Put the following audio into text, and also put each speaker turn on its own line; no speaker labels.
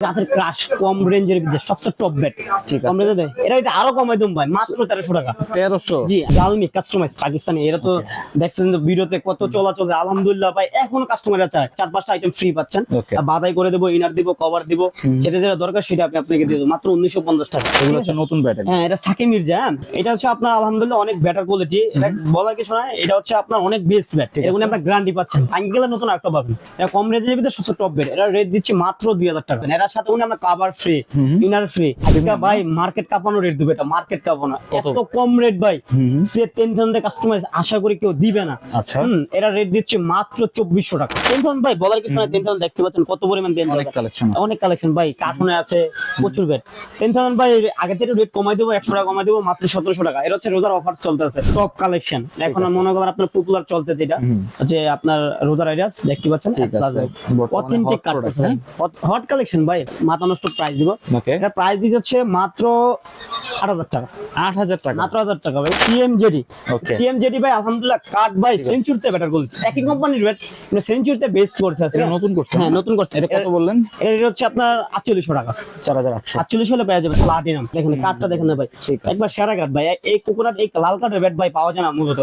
রাতের ক্রাশ কম রেঞ্জের ভিতরে সবচেয়ে টপ ব্যাট
ঠিক আছে।
কম রেঞ্জে দেয় এটা আরো কমাই দিম ভাই মাত্র 1300 টাকা
1300
জি জালমি কাস্টমাইজ পাকিস্তানি এরা তো দেখছেন যে ভিডিওতে কত চলাচল আলহামদুলিল্লাহ ভাই এখনো কাস্টমাররা চায় 4-5টা আইটেম ফ্রি পাচ্ছেন
Okay.
বাদাই করে দেবো ইনার দিব কভার দিব যেটা যেটা দরকার সেটা আপনি আপনাকে দিয়ে দেবো মাত্র 1950 টাকা
এগুলো হচ্ছে নতুন ব্যাটারি।
হ্যাঁ এটা সাকিব মির্জা হ্যাঁ? এটা হচ্ছে আপনার আলহামদুলিল্লাহ অনেক বেটার কোয়ালিটি এটা বলার কিছু নাই এটা হচ্ছে আপনার অনেক বেস্ট ব্যাট এগুলো আপনার গ্যারান্টি পাচ্ছেন আঙ্গেলের নতুন একটা পাবেন এটা কম রেঞ্জের ভিতরে সবচেয়ে টপ ব্যাট এটা রেট দিচ্ছি মাত্র 2000 টাকা এর সাথে উনি আমরা কভার ফ্রি ইনার ফ্রি আজকে ভাই মার্কেট কাঁপানো রেট দিবে এটা মার্কেট কাঁপানো এত কম রেট ভাই সে 10,000 কাস্টমাইজ আশা করি কেউ দিবে না
আচ্ছা।
এরা রেট দিচ্ছে মাত্র 2400 টাকা 10,000 ভাই বলার কিছু নাই 10,000 দেখতে পাচ্ছেন কত পরিমাণ 10,000
অনেক কালেকশন আছে।
অনেক কালেকশন ভাই কার্টুনে আছে প্রচুর বেড 10,000 ভাই আগে থেকে রেট কমাই দেবো 100 টাকা কমাই দেবো মাত্র 1700 টাকা এটা হচ্ছে রোজার অফার চলতেছে টপ কালেকশন এখন মনে করেন আপনার পপুলার চলতে যেটা যে আপনার রোজার আইডিয়াস দেখতে পাচ্ছেন
ঠিক আছে। বর্তমানে
অথেন্টিক
hot product, হ্যাঁ?
হট কালেকশন ভাই মাথা নষ্ট প্রাইস দিব
ওকে।
এটা প্রাইস দিচ্ছে হচ্ছে মাত্র 8000 টাকা
8000 টাকা।
মাত্র 1000 টাকা ভাই টিএমজেডি
Okay.
টিএমজেডি ভাই আলহামদুলিল্লাহ কাট ভাই সেঞ্চুরিতে বেটার বলছে একই কোম্পানির ব্যাট কিন্তু সেঞ্চুরিতে বেস্ট করছে আজকে।
এটা নতুন করছে?
হ্যাঁ নতুন করছে
এটা কত বললেন?
এটা হচ্ছে আপনার 4800 টাকা
4800।
48 হলে পেয়ে যাবেন প্লাটিনাম দেখেন কাঠটা দেখেন না ভাই
ঠিক আছে।
একবার সেরা কাঠ ভাই এই কোকোনাট এই লাল কাঠের ব্যাট ভাই পাওয়া যায় না মূলত